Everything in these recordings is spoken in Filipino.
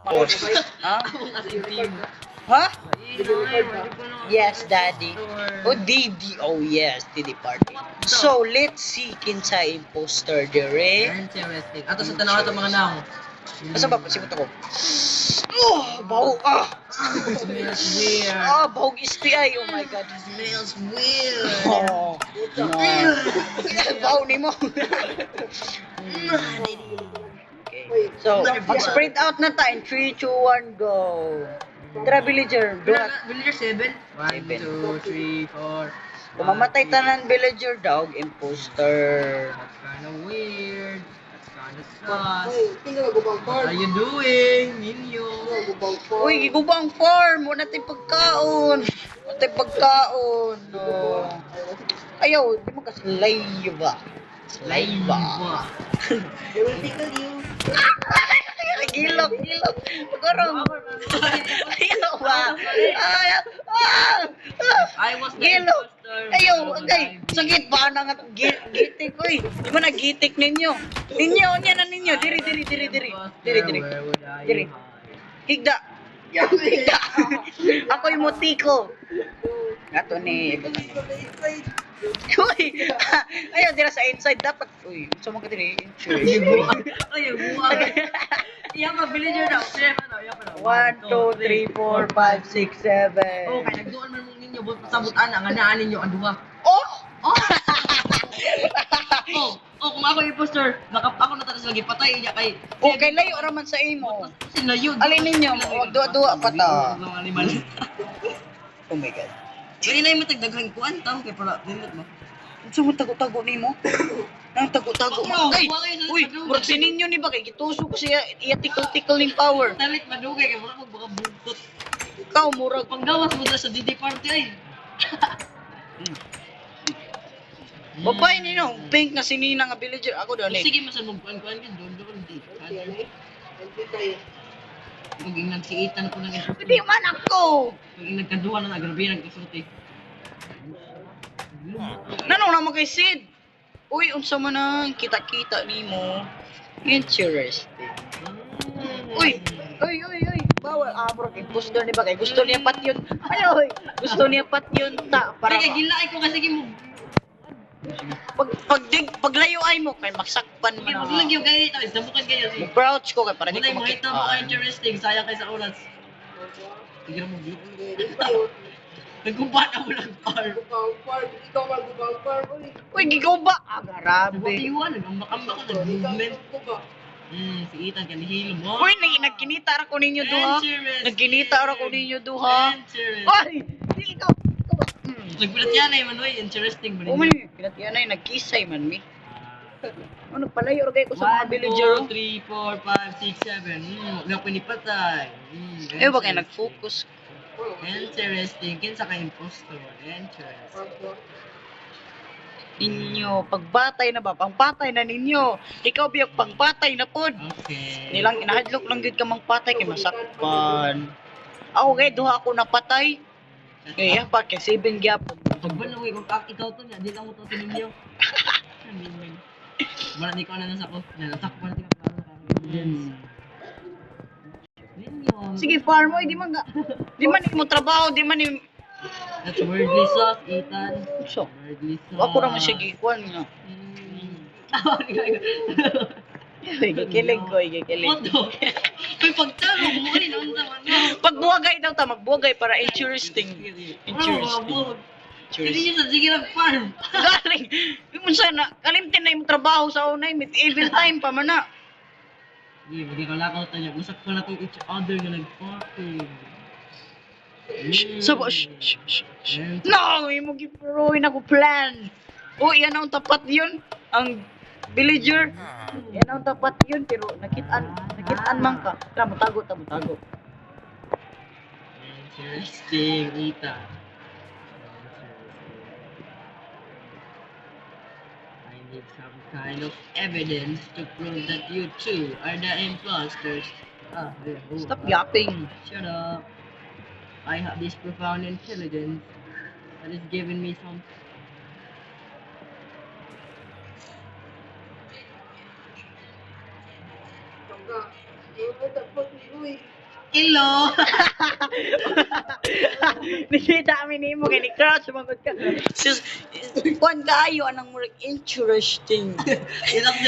Huh? Ako kasi team. Huh? Inay, hindi ko na. Yes, Daddy. Oh, Didi. Oh, yes, Didi party. So, let's see kinsa imposter dire. Interesting. Ato sa tanaw ato mga naong. Asa ba pasibot ako? Oh, bawog ah. Smells weird. Ah, bawog STI. Oh my god. Smells weird. Oh. No. Bawog nimo. Okay. So, mag-spread out na ta in 3, 2, 1, go. Tara, villager. Duhat. Villager 7. 1, 2, 3, 4. Kung mamatay tanan villager dog, imposter. That's kinda weird. That's kinda sus. What are you doing, Ninyo? Uy, gigubang farm. Wala tayong pagkaon. Wala tayong pagkaon. No. Ayaw, di mo kasi live ba? Live ba? Gilok, gilok. Pagkarong. Ayaw ba? Ayaw. Ah! I was the Gilok. imposter. Ayaw, okay. Sakit ba na nga gitik ko eh. Di ba nagitik ninyo? Ninyo, niya na ninyo. Diri, diri, diri, diri. Diri, diri. Where would I Diri. hide? Higda. Higda. Ako yung motiko. Ato ni. Uy! Ayaw, dira sa inside. Dapat. Uy, gusto mo ka diri. Ay, buwan. Iyan ka, villager daw. Iyan ka daw, iyan ka daw. 1, 2, 3, 4, 5, 6, 7. Oh, kaya nagduan man mong ninyo, sa butan, ang anaan ninyo, ang duha. Oh! Oh! Kung ako imposter, ako na talaga lagi patay niya kay... Okay, layo raman sa imo. Sila yun. Alin ninyo, wag dua-dua pa ta. Mga animal. Oh my god. Kaya na yung matagdaghang kuan, tao, kaya pala, limit mo. Gusto mo tago-tago nimo? Nang tago-tago mo. Ay, uy, murag sininyo ni ba kay gituso ko siya iya tickle-tickle ning power. Talit madugay, kaya wala baka buntot. Ikaw murag Panggawas mo dala sa DD party ay. Babay ninyo, pink na sinina nga villager ako daw ni. Sige, masan mong kuan-kuan yun, doon, di. Pag nagsiitan ko ng ito. Hindi man ako. Pag nagkaduha na grabe nagkasulti. Nanong naman kay Sid? Uy, unsa man ang kita-kita nimo? Interesting. Uy, uy. Bawal. Ah, bro, imposter ni ba kay gusto niya pat yun. Ay, oy. Gusto niya pat yun ta para Kaya gilay ko kasi mo. paglayo ay mo kay magsakpan man. Wag lang yung kayo ito, damukan kayo. Crouch ko kay para di Wala ko yung makita mo interesting, sayang kayo sa oras. Tignan mo, nagkumpat ako lang par. Uy, gigaw ba? Ah, grabe. Batiwan, nagambak-ambak ako, nag-movement. Si Ethan, kanihilo mo. Uy, nagkinita ra ko ninyo duha. Nagkinita ra ko ninyo duha. Ay, di ikaw. Nagpilat yan eh, Manoy. Interesting ba Oh, man, pinatiyan ay nagkisay man mi. Ano palayo ra kay ko sa mga villager. 1, 2, 3, 4, 5, 6, 7. Huwag ako nipatay. Eh, ba kayo nag-focus? Interesting. Kinsa ka impostor. Interesting. Ninyo, pagbatay na ba? Pangpatay na ninyo. Ikaw biyag pangpatay na pod. Okay. Nilang inahadlok lang gid ka mangpatay kay masakpan. Ako kay duha ako napatay. Eh, pa kay 7 gyapon. Pagban lang, ikaw to niya. Di lang mo to sininyo. Wala di ko na nasa ko. Nanasak ko na di ka plano ka. Ninyo. Sige, farm mo, di man mo trabaho, di man ni That's wordly sauce, Ethan. so. Wordly sauce. Ako ra man siya gikuan nga. Gikilig ko, gikilig. Oto. May pagtanong mo rin, ang naman mo. Pagbuwagay daw ta, magbuwagay para interesting. Interesting. Hindi nyo na, sige lang, farm. Galing. Yung sana, kalimtin na yung trabaho sa unay, mit evil time pa man na. Sige, magkakalakaw tayo. Usap ko na itong each other na nag-party. Sabo, shh. No, yung mag-ipuruin ako plan. Oh, yan ang tapat yun. Ang villager. Yan ang tapat yun, pero nakitaan man ka. Tara, matago. Interesting, Ethan. I need some kind of evidence to prove that you two are the imposters. Stop yapping. Shut up. I have this profound intelligence that is giving me some. Ilo. Nakita kami ni mo kay ni crush sumagot ka. Sus, kuan kaayo anang murag interesting.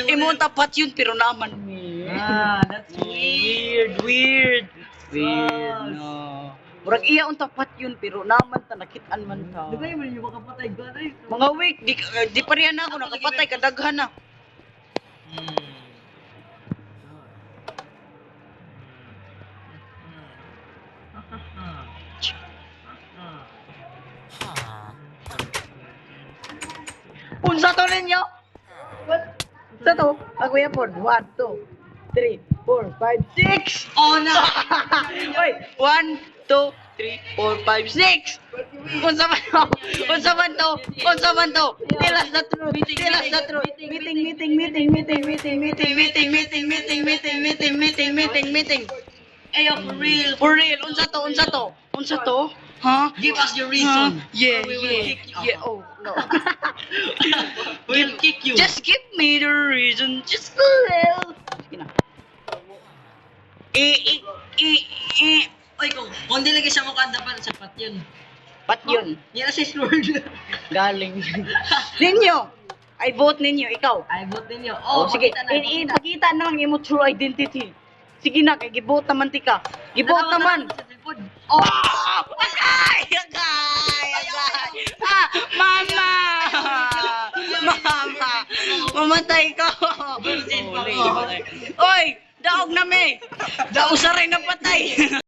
Imo tapat yun pero naman mi. That's weird. Weird. No. Murag iya ang tapat yun pero naman ta nakitaan man ka. Di ba yung makapatay ko? Mga week di pa riyan ako nakapatay kadaghan na. Unsa to ninyo? Sa to, ako yan po. 1, 2, 3, 4, 5, 6! Oh, na! Oy, 1, 2, 3, 4, 5, 6! Unsa man to? Unsa man to? Unsa man to? Tell us the truth. Tell us the truth. Meeting. Ayo, for real. For real, unsa to? Unsa to? Ha? Give us your reason. Yeah, or we will kick you. Yeah, oh, no. We'll kick you. Just give me the reason, just a little. Sige na. Oy, kung di lagi siya mukha, dapat sapat yun. Pat yun. Yan na si Lord. Galing. Ninyo. I vote ninyo, ikaw. I vote ninyo. Oh, sige. pakita na, pakita. Ipakita naman yung imo true identity. Sige na, kay givote naman tika. Givote naman. Sa cellphone. Oh! Agay! Ah, mama! Mama! Mamatay ko! Bullshit pa Uli, ko. Oy! Daog na me! Daog sa rin na patay!